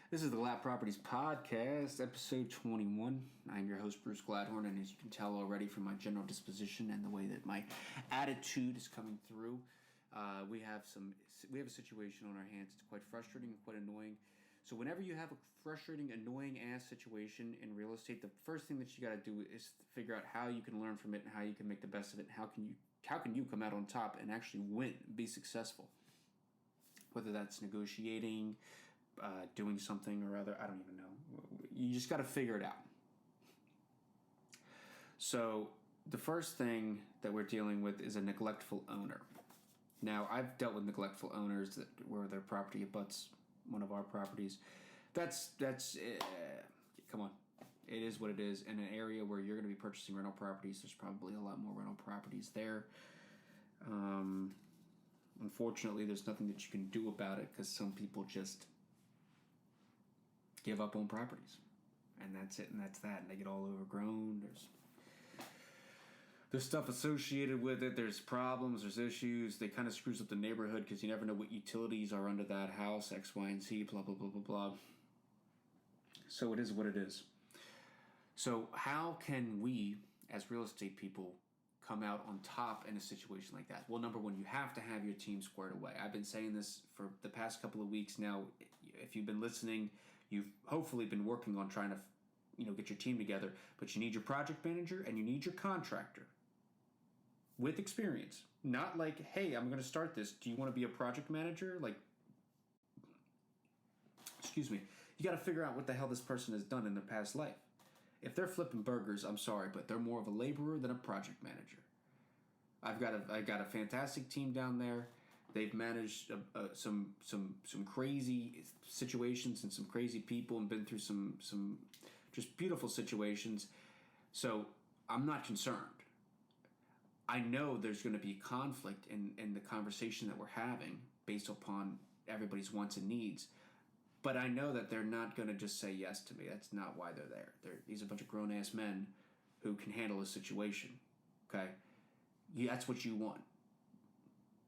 This is the Glatt Properties Podcast, episode 21. I'm your host, Bruce Gladhorn, and as you can tell already from my general disposition and the way that my attitude is coming through, we have a situation on our hands. It's quite frustrating and quite annoying. So whenever you have a frustrating, annoying-ass situation in real estate, the first thing that you got to do is figure out how you can learn from it and how you can make the best of it, and how can you come out on top and actually win, be successful. Whether that's negotiating, doing something or other, I don't even know. You just got to figure it out. So the first thing that we're dealing with is a neglectful owner. Now, I've dealt with neglectful owners where their property abuts one of our properties. That's come on. It is what it is. In an area where you're going to be purchasing rental properties, there's probably a lot more rental properties there. Unfortunately, there's nothing that you can do about it because some people just give up on properties, and that's it, and that's that, and they get all overgrown. There's stuff associated with it. There's problems. There's issues. They kind of screws up the neighborhood because you never know what utilities are under that house. X, Y, and Z. Blah blah blah blah blah. So it is what it is. So how can we, as real estate people, come out on top in a situation like that? Well, number one, you have to have your team squared away. I've been saying this for the past couple of weeks now. If you've been listening, you've hopefully been working on trying to, get your team together. But you need your project manager and you need your contractor with experience. Not like, hey, I'm going to start this. Do you want to be a project manager? Excuse me. You got to figure out what the hell this person has done in their past life. If they're flipping burgers, I'm sorry, but they're more of a laborer than a project manager. I've got a fantastic team down there. They've managed some crazy situations and some crazy people and been through some just beautiful situations. So I'm not concerned. I know there's going to be conflict in the conversation that we're having based upon everybody's wants and needs. But I know that they're not going to just say yes to me. That's not why they're there. These are a bunch of grown-ass men who can handle a situation. Okay? That's what you want.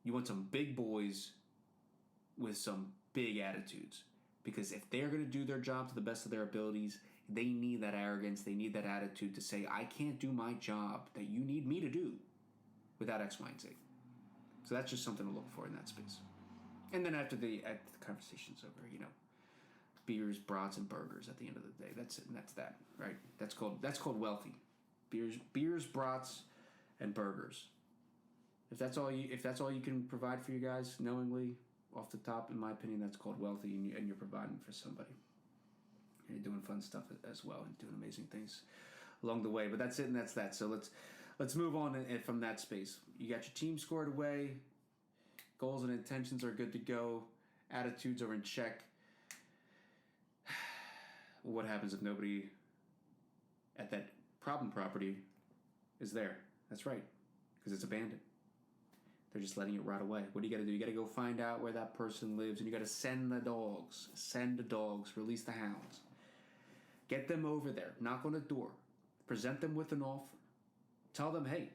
You want some big boys with some big attitudes. Because if they're going to do their job to the best of their abilities, they need that arrogance. They need that attitude to say, I can't do my job that you need me to do without X, Y, and Z. So that's just something to look for in that space. And then after the conversation's over, beers, brats, and burgers at the end of the day. That's it, and that's that, right? That's called wealthy. Beers, brats, and burgers. If that's all you can provide for you guys knowingly, off the top, in my opinion, that's called wealthy, and you're providing for somebody. And you're doing fun stuff as well and doing amazing things along the way. But that's it, and that's that. So let's move on from that space. You got your team squared away. Goals and intentions are good to go. Attitudes are in check. What happens if nobody at that problem property is there? That's right, because it's abandoned. They're just letting it rot away. What do you got to do? You got to go find out where that person lives, and you got to send the dogs, release the hounds. Get them over there, knock on the door, present them with an offer. Tell them, hey,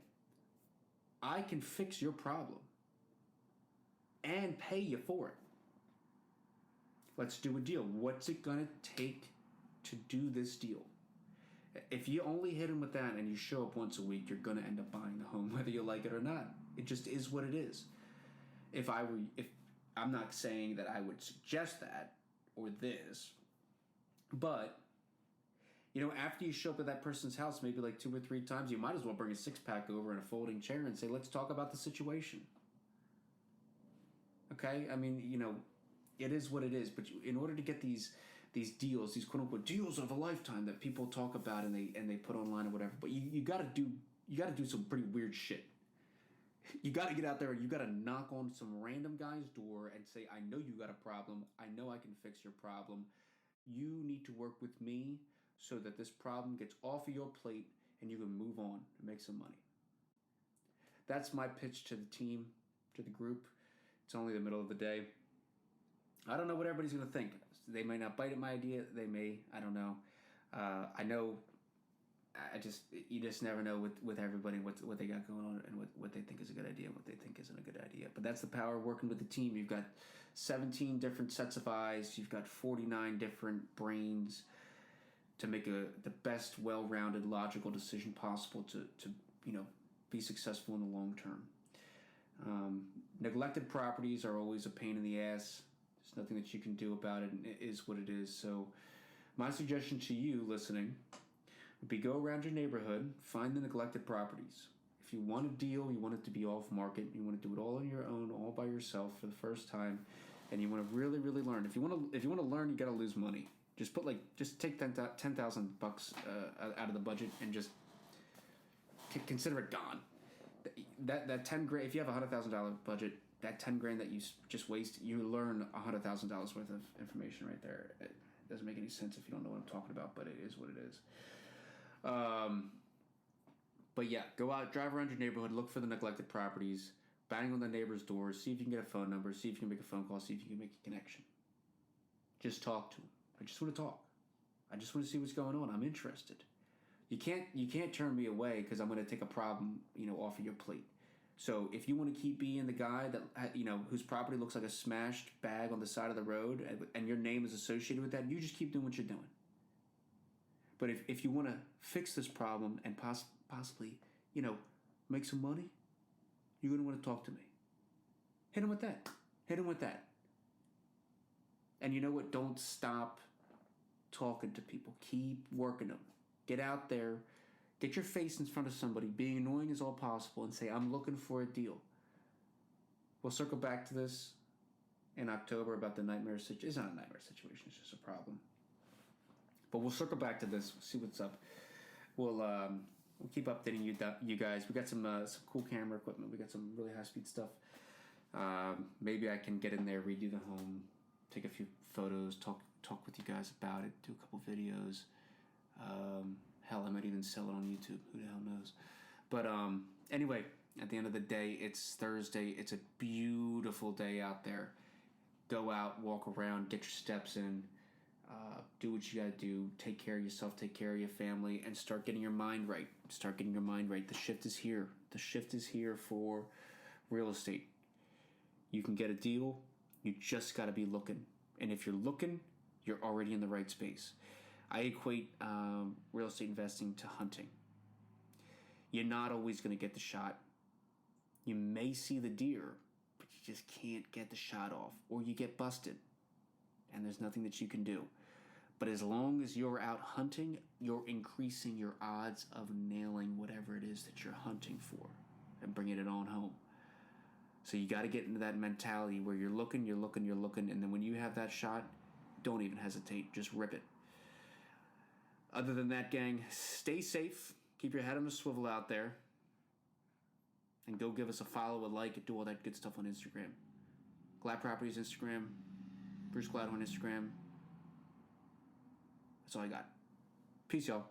I can fix your problem and pay you for it. Let's do a deal. What's it going to take to do this deal? If you only hit them with that and you show up once a week, you're going to end up buying the home whether you like it or not. It just is what it is. If I'm not saying that I would suggest that or this, but after you show up at that person's house maybe like 2 or 3 times, you might as well bring a 6-pack over and a folding chair and say, let's talk about the situation. Okay? I mean, it is what it is, but in order to get these deals, these quote-unquote deals of a lifetime that people talk about and they put online or whatever, but you got to do some pretty weird shit. You got to get out there and you got to knock on some random guy's door and say, I know you got a problem. I know I can fix your problem. You need to work with me so that this problem gets off of your plate and you can move on and make some money. That's my pitch to the team, to the group. It's only the middle of the day. I don't know what everybody's going to think. They may not bite at my idea. They may. I don't know. I know. You just never know with everybody what they got going on and what they think is a good idea and what they think isn't a good idea. But that's the power of working with the team. You've got 17 different sets of eyes. You've got 49 different brains to make the best, well-rounded, logical decision possible to be successful in the long term. Neglected properties are always a pain in the ass. There's nothing that you can do about it, and it is what it is. So my suggestion to you listening would be go around your neighborhood, find the neglected properties. If you want a deal, you want it to be off market, you want to do it all on your own, all by yourself for the first time, and you want to really, really learn. If you want to learn, you got to lose money. Just take $10,000 out of the budget and just consider it gone. That $10,000, if you have a $100,000 budget, that $10,000 that you just waste, you learn $100,000 worth of information right there. It doesn't make any sense if you don't know what I'm talking about, but it is what it is. But yeah, go out, drive around your neighborhood, look for the neglected properties, bang on the neighbor's doors, see if you can get a phone number, see if you can make a phone call, see if you can make a connection. Just talk to them. I just want to talk. I just want to see what's going on. I'm interested. You can't turn me away because I'm going to take a problem, off of your plate. So if you want to keep being the guy that whose property looks like a smashed bag on the side of the road, and your name is associated with that, you just keep doing what you're doing. But if you want to fix this problem and possibly, make some money, you're going to want to talk to me. Hit him with that. And you know what? Don't stop talking to people. Keep working them. Get out there. Get your face in front of somebody. Being annoying as all possible and say, I'm looking for a deal. We'll circle back to this in October about the nightmare situation. It's not a nightmare situation. It's just a problem. But we'll circle back to this. We'll see what's up. We'll keep updating you guys. We got some cool camera equipment. We got some really high-speed stuff. Maybe I can get in there, redo the home, take a few photos, talk with you guys about it, do a couple videos. Hell, I might even sell it on YouTube. Who the hell knows? But anyway, at the end of the day, it's Thursday. It's a beautiful day out there. Go out, walk around, get your steps in. Do what you gotta do. Take care of yourself. Take care of your family, and start getting your mind right. The shift is here. The shift is here for real estate. You can get a deal. You just gotta be looking. And if you're looking, you're already in the right space. I equate real estate investing to hunting. You're not always going to get the shot. You may see the deer, but you just can't get the shot off, or you get busted, and there's nothing that you can do. But as long as you're out hunting, you're increasing your odds of nailing whatever it is that you're hunting for and bringing it on home. So you got to get into that mentality where you're looking, and then when you have that shot, don't even hesitate. Just rip it. Other than that, gang, stay safe. Keep your head on a swivel out there. And go give us a follow, a like, and do all that good stuff on Instagram. Glatt Properties Instagram. Bruce Glatt on Instagram. That's all I got. Peace, y'all.